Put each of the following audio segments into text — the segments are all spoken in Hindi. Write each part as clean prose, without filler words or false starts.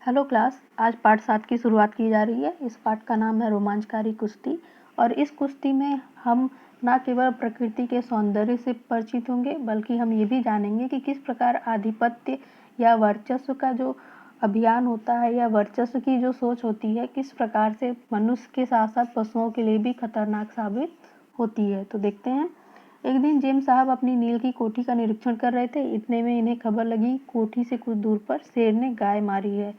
हेलो क्लास, आज पाठ 7 की शुरुआत की जा रही है। इस पाठ का नाम है रोमांचकारी कुश्ती और इस कुश्ती में हम न केवल प्रकृति के सौंदर्य से परिचित होंगे बल्कि हम ये भी जानेंगे कि किस प्रकार आधिपत्य या वर्चस्व का जो अभियान होता है या वर्चस्व की जो सोच होती है किस प्रकार से मनुष्य के साथ साथ पशुओं के लिए भी खतरनाक साबित होती है। तो देखते हैं। एक दिन जेम्स साहब अपनी नील की कोठी का निरीक्षण कर रहे थे। इतने में इन्हें खबर लगी कोठी से कुछ दूर पर शेर ने गाय मारी है।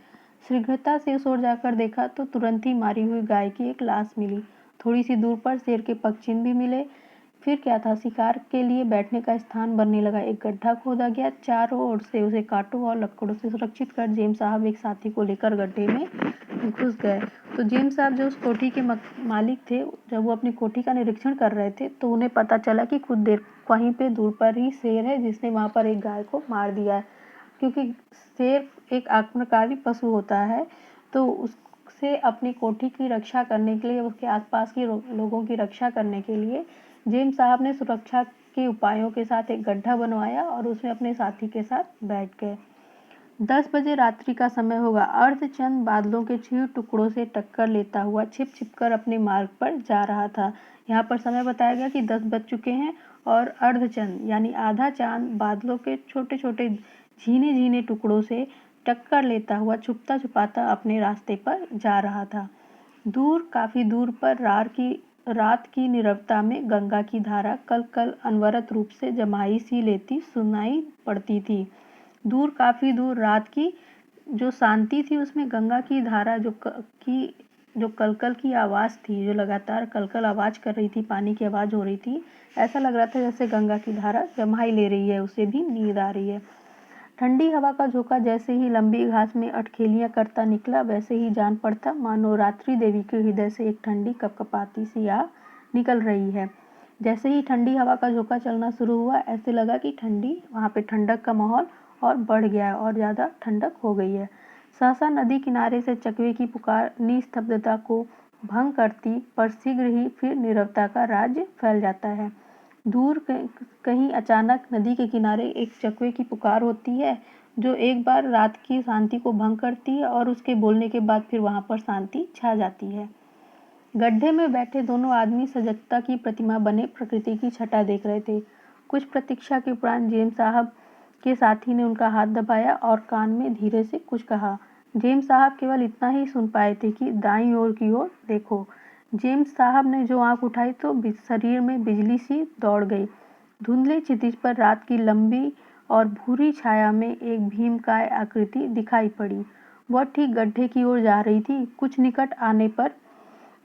शीघ्रता से उस ओर जाकर देखा तो तुरंत ही मारी हुई गाय की एक लाश मिली। थोड़ी सी दूर पर शेर के पगचिन्ह भी मिले। फिर क्या था, शिकार के लिए बैठने का स्थान बनने लगा। एक गड्ढा खोदा गया, चारों ओर से उसे कांटों और लकड़ों से सुरक्षित कर जेम्स साहब एक साथी को लेकर गड्ढे में घुस गए। तो जेम्स साहब जो उस कोठी के मालिक थे, जब वो अपनी कोठी का निरीक्षण कर रहे थे तो उन्हें पता चला कि कुछ देर वहीं पे दूर पर ही शेर है जिसने वहां पर एक गाय को मार दिया है। क्योंकि शेर एक आक्रामकारी पशु होता है तो उससे अपनी कोठी की रक्षा करने के लिए, उसके आसपास के लोगों की रक्षा करने के लिए जेम्स साहब ने सुरक्षा के उपायों के साथ एक गड्ढा बनवाया और उसमें अपने साथी के साथ बैठ गए। 10 बजे रात्रि का समय होगा। अर्धचंद्र बादलों के क्षीण टुकड़ों से टक्कर लेता हुआ छिप छिप कर अपने मार्ग पर जा रहा था। यहाँ पर समय बताया गया कि 10 बज चुके हैं और अर्धचंद्र यानी आधा चांद बादलों के छोटे छोटे झीने झीने टुकड़ों से टक्कर लेता हुआ छुपता छुपाता अपने रास्ते पर जा रहा था। दूर, काफी दूर पर रात की नीरवता में गंगा की धारा कल कल अनवरत रूप से जमाई सी लेती सुनाई पड़ती थी। दूर, काफी दूर रात की जो शांति थी उसमें गंगा की धारा जो कलकल की आवाज़ थी, जो लगातार कलकल आवाज़ कर रही थी, पानी की आवाज़ हो रही थी। ऐसा लग रहा था जैसे गंगा की धारा जमाई ले रही है, उसे भी नींद आ रही है। ठंडी हवा का झोंका जैसे ही लंबी घास में अटखेलियां करता निकला वैसे ही जान पड़ता मानो रात्रि देवी के हृदय से एक ठंडी कपकपाती सी आग निकल रही है। जैसे ही ठंडी हवा का झोंका चलना शुरू हुआ ऐसे लगा कि वहाँ पे ठंडक का माहौल और बढ़ गया है और ज़्यादा ठंडक हो गई है। सहसा नदी किनारे से चकवे की पुकार निस्तब्धता को भंग करती पर शीघ्र ही फिर नीरवता का राज्य फैल जाता है। दूर कहीं अचानक नदी के किनारे एक चकवे की पुकार होती है जो एक बार रात की शांति को भंग करती है और उसके बोलने के बाद फिर वहां पर शांति छा जाती है। गड्ढे में बैठे दोनों आदमी सजगता की प्रतिमा बने प्रकृति की छटा देख रहे थे। कुछ प्रतीक्षा के उपरांत जेम्स साहब के साथी ने उनका हाथ दबाया और कान में धीरे से कुछ कहा। जेम्स साहब केवल इतना ही सुन पाए थे कि दाईं ओर की ओर देखो। जेम्स साहब ने जो आंख उठाई तो शरीर में बिजली सी दौड़ गई। धुंधले क्षितिज पर रात की लंबी और भूरी छाया में एक भीमकाय आकृति दिखाई पड़ी। वह ठीक गड्ढे की ओर जा रही थी। कुछ निकट आने पर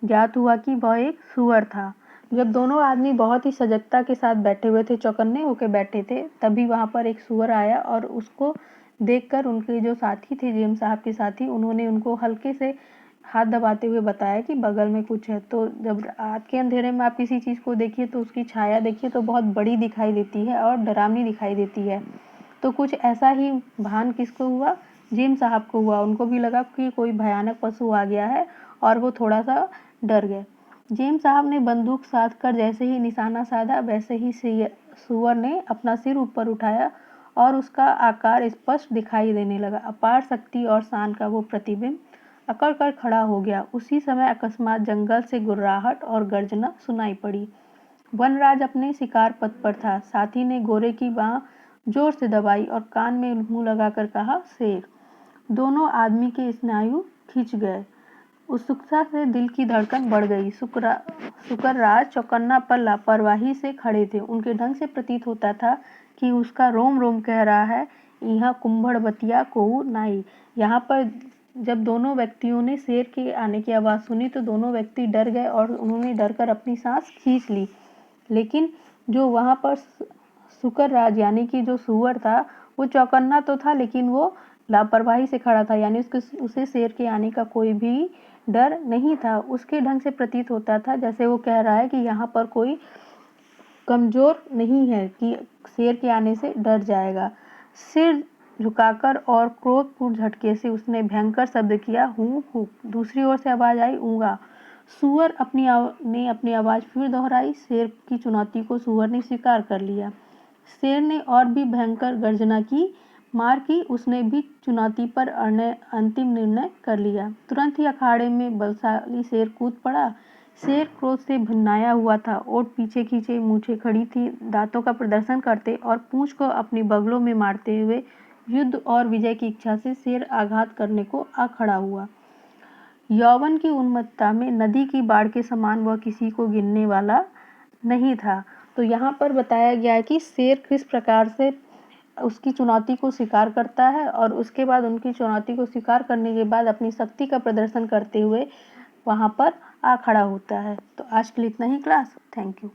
ज्ञात हुआ कि वह एक सूअर था। जब दोनों आदमी बहुत ही सजगता के साथ बैठे हुए थे, चौकन्ने होकर बैठे थे, तभी वहां पर एक सूअर आया और उसको देखकर उनके जो साथी थे, जेम्स साहब के साथी, उन्होंने उनको हल्के से हाथ दबाते हुए बताया कि बगल में कुछ है। तो जब रात के अंधेरे में आप किसी चीज़ को देखिए तो उसकी छाया देखिए तो बहुत बड़ी दिखाई देती है और डरावनी दिखाई देती है। तो कुछ ऐसा ही भान किसको हुआ? जेम्स साहब को हुआ। उनको भी लगा कि कोई भयानक पशु आ गया है और वो थोड़ा सा डर गए। जेम्स साहब ने बंदूक साध कर जैसे ही निशाना साधा वैसे ही सूअर ने अपना सिर ऊपर उठाया और उसका आकार स्पष्ट दिखाई देने लगा। अपार शक्ति और शान का वो प्रतिबिंब अकड़ कर खड़ा हो गया। उसी समय अकस्मात जंगल से गुर्राहट और गर्जना सुनाई पड़ी। वनराज अपने शिकार पथ पर था। साथी ने गोरे की बांह जोर से दबाई और कान में मुंह लगाकर कहा, शेर। दोनों आदमी के स्नायु खिंच गए। उत्सुकता से दिल की धड़कन बढ़ गई। शुक्रराज चौकन्ना पर लापरवाही से खड़े थे। उनके ढंग से प्रतीत होता था कि उसका रोम रोम कह रहा है, यहाँ कुंभड़ बतिया कोऊ नाई। यहाँ पर जब दोनों व्यक्तियों ने शेर के आने की आवाज़ सुनी तो दोनों व्यक्ति डर गए और उन्होंने डर कर अपनी सांस खींच ली। लेकिन जो वहाँ पर शुक्रराज यानी कि जो सूअर था वो चौकन्ना तो था लेकिन वो लापरवाही से खड़ा था, यानी उसे शेर के आने का कोई भी डर नहीं था। उसके ढंग से प्रतीत होता था जैसे वो कह रहा है कि यहाँ पर कोई कमजोर नहीं है कि शेर के आने से डर जाएगा। सिर झुकाकर और क्रोधपूर्ण झटके से उसने भयंकर शब्द किया, हूँ हूँ। दूसरी ओर से आवाज आई, ऊँगा। सूअर ने अपनी आवाज फिर दोहराई। शेर की चुनौती को सूअर ने स्वीकार कर लिया। शेर ने और भी भयंकर गर्जना की। मार की उसने भी चुनौती पर अंतिम निर्णय कर लिया। तुरंत ही अखाड़े में बलशाली शेर कूद पड़ा। शेर क्रोध से भिन्नाया हुआ था, ओठ पीछे खींचे, मूछें खड़ी थी, दांतों का प्रदर्शन करते और पूंछ को अपनी बगलों में मारते हुए युद्ध और विजय की इच्छा से शेर आघात करने को आ खड़ा हुआ। यौवन की उन्मत्तता में नदी की बाढ़ के समान वह किसी को गिनने वाला नहीं था। तो यहाँ पर बताया गया है कि शेर किस प्रकार से उसकी चुनौती को स्वीकार करता है और उसके बाद उनकी चुनौती को स्वीकार करने के बाद अपनी शक्ति का प्रदर्शन करते हुए वहाँ पर आ खड़ा होता है। तो आज के लिए इतना ही क्लास। Thank you.